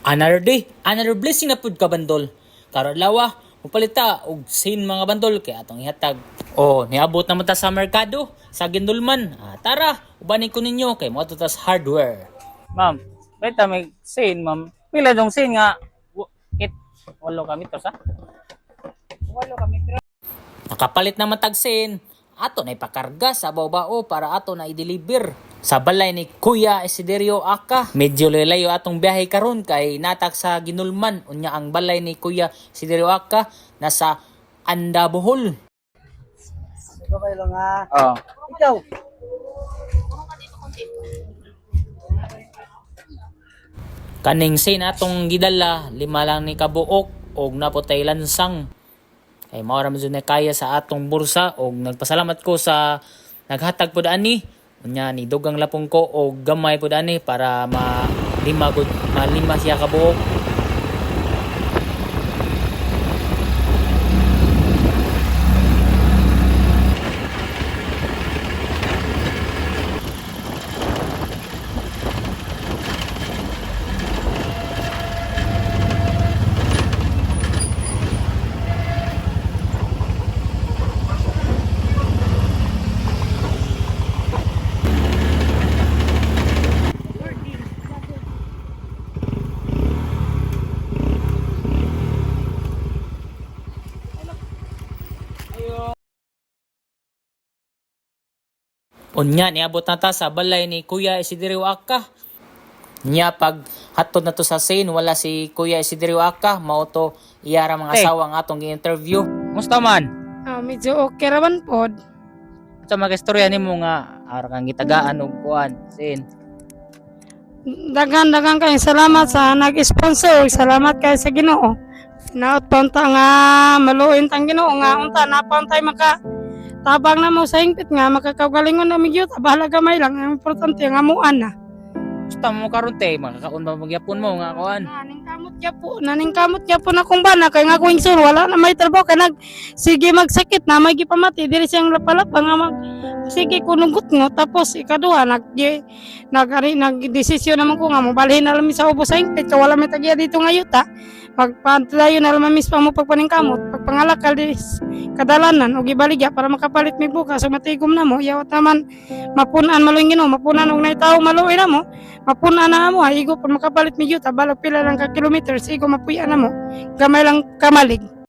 Another day, another blessing na pud ka bandol. Karon lawa, mupalita og sin mga bandol kay atong ihatag. Oh, niabot naman ta sa merkado sa Gindulman. Tara, ubanin ko ninyo kay mo tas hardware. Ma'am, beta may sin, ma'am. Pila dong sin nga kit 8 kami to sa. Nakapalit naman tag sin. Ato na ipakarga sa bao para ato na i-deliver sa balay ni Kuya Isiderio Aka. Medyo lalayo atong biyahe karon kay natak sa Ginulman. Unya ang balay ni Kuya Isiderio Aka nasa Andabohol. Babay lang ha. Oh. Ikaw. Kaning sin atong gidala, 5 lang ni kabuok og napotay lansang. Kay mao ra man na kaya sa atong bursa og nagpasalamat ko sa naghatag pud ani. Unya ni dugang lapong ko og gamay pud ani para malima siya kabuok. Unya niabot na ta sa balay ni Kuya Isiderio Aka. Nya pag hatod na to sa scene wala si Kuya Isiderio Aka, mao to iyara mga Hey. asawa ang atong gi-interview. Musta man? Medyo okay raman pod. Sa mga istorya nimo nga ara kang gitagaan og kuan sin. Dagan kayong salamat sa nag-sponsor. Salamat kayo sa Ginoo. Naot punta nga maluin tang Ginoo nga unta napantay maka tabang na mo sa hingpit nga makakagalingon na migyo bahala gamay lang ang importante nga muan na. Musta mo karon te? Makakaon ba magyapon mo nga kuan? Naning kamot gya po na kung bana kay nga kuing sur wala na may trabaho kay sige magsakit na may gipamati diri siyang lapalapa nga sige kunugot ngo tapos ikaduha nagdesisyon naman ko nga mobalhin na lang mi sa ubos sa hingpit kay wala may tagya dito nga yuta magpadayon na lang mamis pa mo pagpaningkamot pagpangalakal di kadalanan og ibaligya para makapalit mi bukas so matigom na mo yawat naman mapunan maluing Ginoo mapunan og nay tawo maluoy na mo mapunan na mo igo pa makapalit mi yuta balag pila lang ka kilometers igo mapuya na mo gamay lang kamalig